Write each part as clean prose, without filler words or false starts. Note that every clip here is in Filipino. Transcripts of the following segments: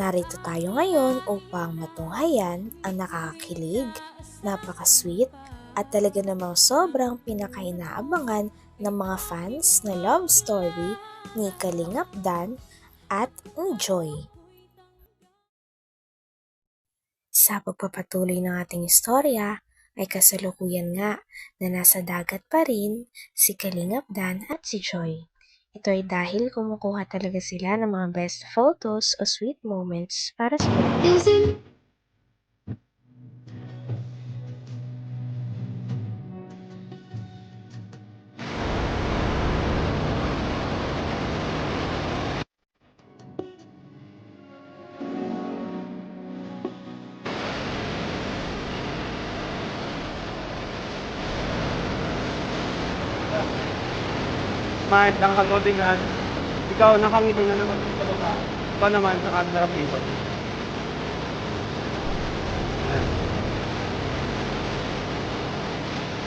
Narito tayo ngayon upang matunghayan ang nakakakilig, napaka-sweet at talaga namang sobrang pinakainaabangan ng mga fans na love story ni Kalingap Dan at ni Joy. Sa pagpapatuloy ng ating istorya ay kasalukuyan nga na nasa dagat pa rin si Kalingap Dan at si Joy. Ito ay dahil kumukuha talaga sila ng mga best photos o sweet moments para sa kanila. Mahit lang kagotingan. Ikaw, nakangiti na naman. Ikaw naman, nakasarap dito.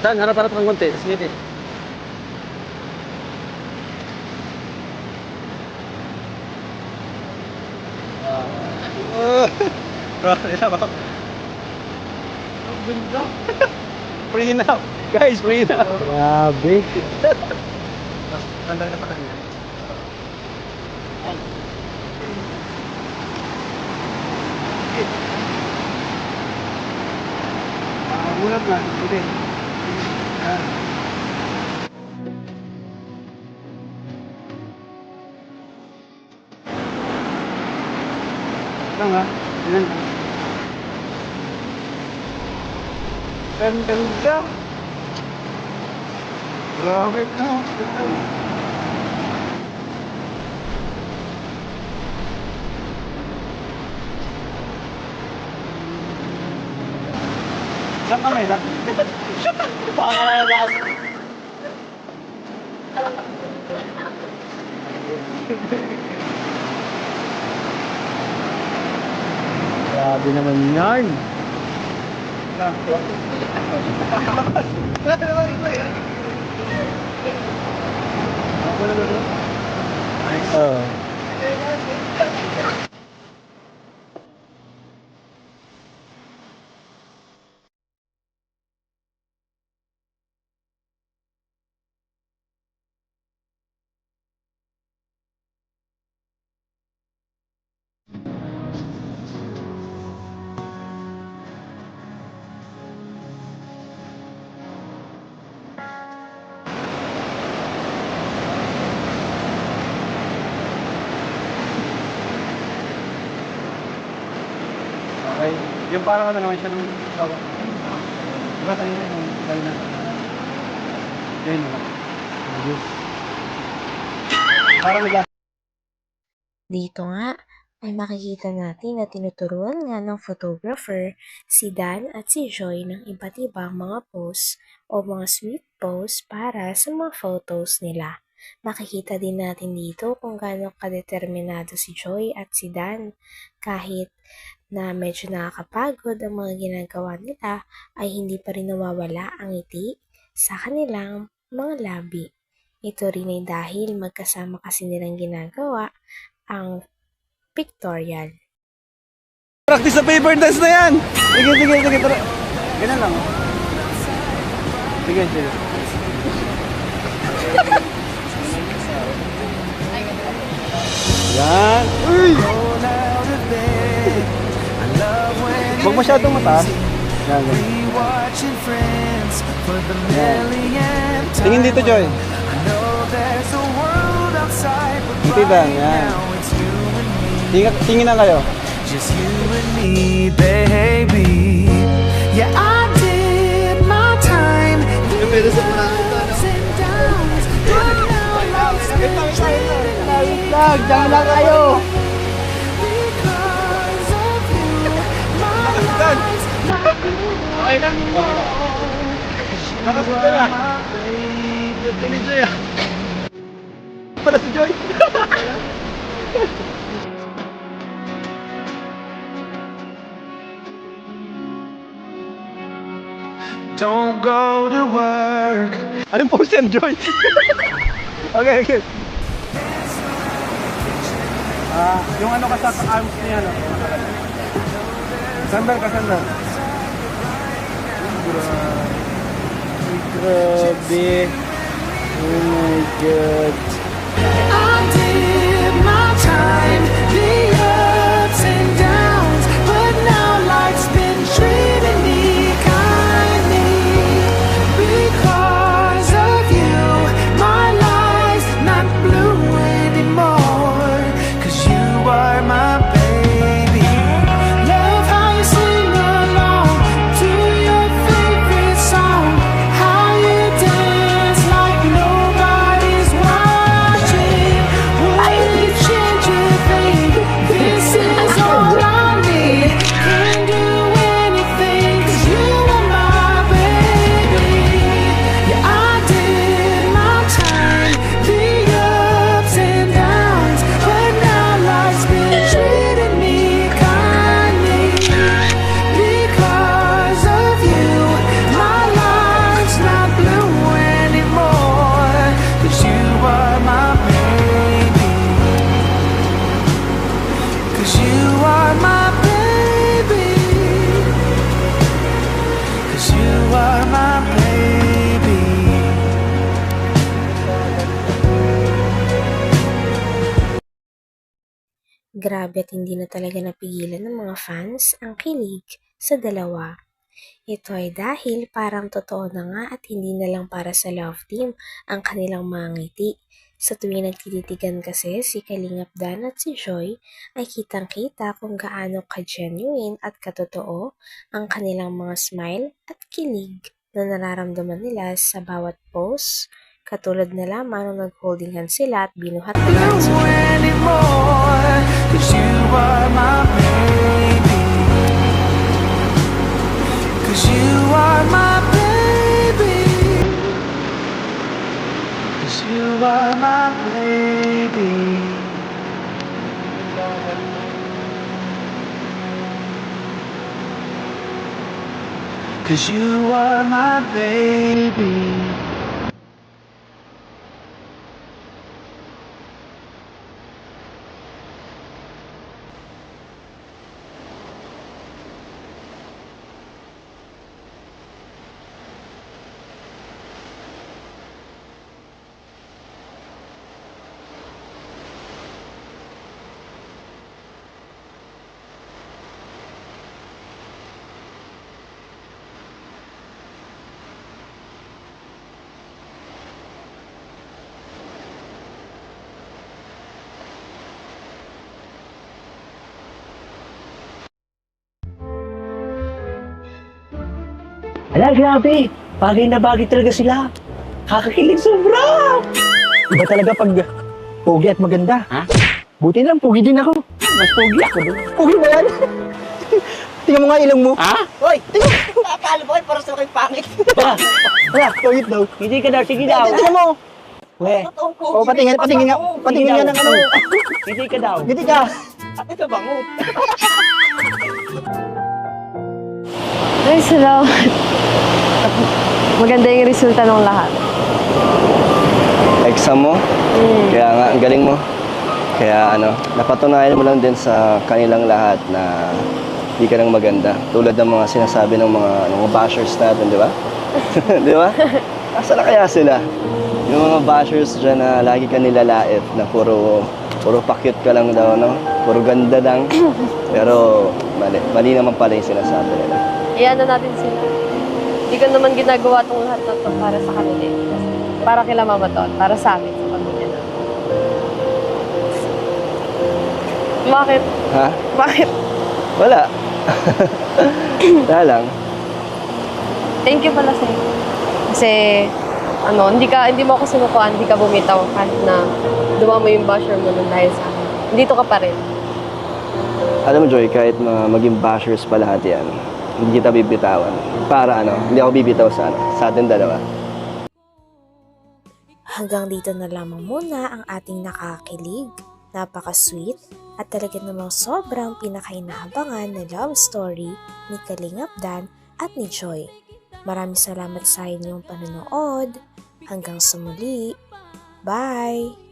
Saan? Harap-harap kang konti. Sige. Bro, isa ba? Free now. Guys, free now. Grabe. Tanda na pa kanya. Mulat na. Sige. Lang ha. Ilan lang. Ganda. Grabe ka. Saan kami? Pangalan. Grabe naman yan. Oh. Okay. Yung parang ano naman siya nung tawa. Diba tayo na yung dahil na. Yan naman. Parang nila. Dito nga ay makikita natin na tinuturuan nga ng photographer si Dan at si Joy ng iba't ibang mga pose o mga sweet pose para sa mga photos nila. Makikita din natin dito kung gaano kadeterminado si Joy at si Dan. Kahit na medyo nakakapagod ang mga ginagawa nila ay hindi pa rin nawawala ang ngiti sa kanilang mga labi. Ito rin ay dahil magkasama kasi nilang ginagawa ang pictorial. Practice sa paper dance na yan! Sige. Tara. Ganun lang. Sige. Yan. Uy! Huwag masyadong mataas. Yan. Tingin dito, Joy. Hindi ba? Yan. Tingin na kayo. Just you and me, baby. Yeah, I did my time. Ups and downs. Diyan lang kayo. Because of you, my life's not Okay lang. Nakasunod na. Tingin Joy. Para si Joy. Don't go to work. Anong pose yan, Joy? Okay. Yung ano ka sa arms niya, no? Sandal ka, sandal. Grabe. Oh my God. I did my time, the ups and downs, but now life's been treating me kindly. Because of you, my life's not blue anymore. 'Cause you are my baby. Love how you sing along to your favorite song. How you dance like nobody's watching. Would you change a thing? This is all I need. Can do anything 'cause you are my baby. Yeah, I did my time, the ups and downs, but now life's been treating me kindly. Because of you, my life's not blue anymore. 'Cause you are my baby. 'Cause you are my baby. 'Cause you are my baby. Grabe at hindi na talaga napigilan ng mga fans ang kilig sa dalawa. Ito ay dahil parang totoo na nga at hindi na lang para sa love team ang kanilang mga ngiti. Sa tuwing nagtititigan kasi si Kalingap Dan at si Joy ay kitang-kita kung gaano ka-genuine at katotoo ang kanilang mga smile at kilig na nararamdaman nila sa bawat pose. Katulad na lamang nung nag-holding hands sila at binuhat na lang si Blue Joy. anymore. 'Cause you are my baby. 'Cause you are my baby. 'Cause you are my baby. 'Cause you are my baby. Ala, grabe. Bagay na bagay talaga sila. Kakakilig sobra. Iba talaga pag pogi at maganda. Ha? Buti lang, pogi din ako. Mas pogi ako doon. Pogi ba yan? Tingnan mo nga ilong mo. Ha? Hoy, tingnan mo. Akala mo kayo para sa akin pangit. Wala, pangit daw. Hindi ka daw, sige daw. Tingnan mo. We. O, patingin nga ng ano. Hindi ka daw. Hindi ka. Ito bango. Ay, salamat. Maganda yung resulta ng lahat. Exam mo? Kaya nga, ang galing mo. Kaya napatunayan mo lang din sa kanilang lahat na hindi ka nang maganda. Tulad ng mga sinasabi ng mga bashers natin, di ba? Di ba? Asa na kaya sila? Yung mga bashers dyan na lagi ka nilalait na puro pa-cute ka lang daw, no? Puro ganda lang. Pero mali naman pala yung sinasabi nila. Iyan na natin sila. Hindi ko naman ginagawa itong lahat na to para sa kanila. Para kila Mama Tot, para sa amin, sa pamilya namin. Bakit? Ha? Bakit? Wala. Wala lang. Thank you pala sa'yo. Kasi, hindi mo ako sinukuan, hindi ka bumitaw kahit na dumamo yung basher mo nun dahil sa akin. Dito ka pa rin. Alam mo, Joy, kahit maging bashers pa lahat yan, hindi kita bibitawan. Para hindi ako bibitaw sa atin dalawa. Hanggang dito na lamang muna ang ating nakakilig, napaka-sweet at talaga namang sobrang pinakainahabangan na love story ni Kalingap Dan at ni Joy. Maraming salamat sa inyong panonood. Hanggang sa muli. Bye!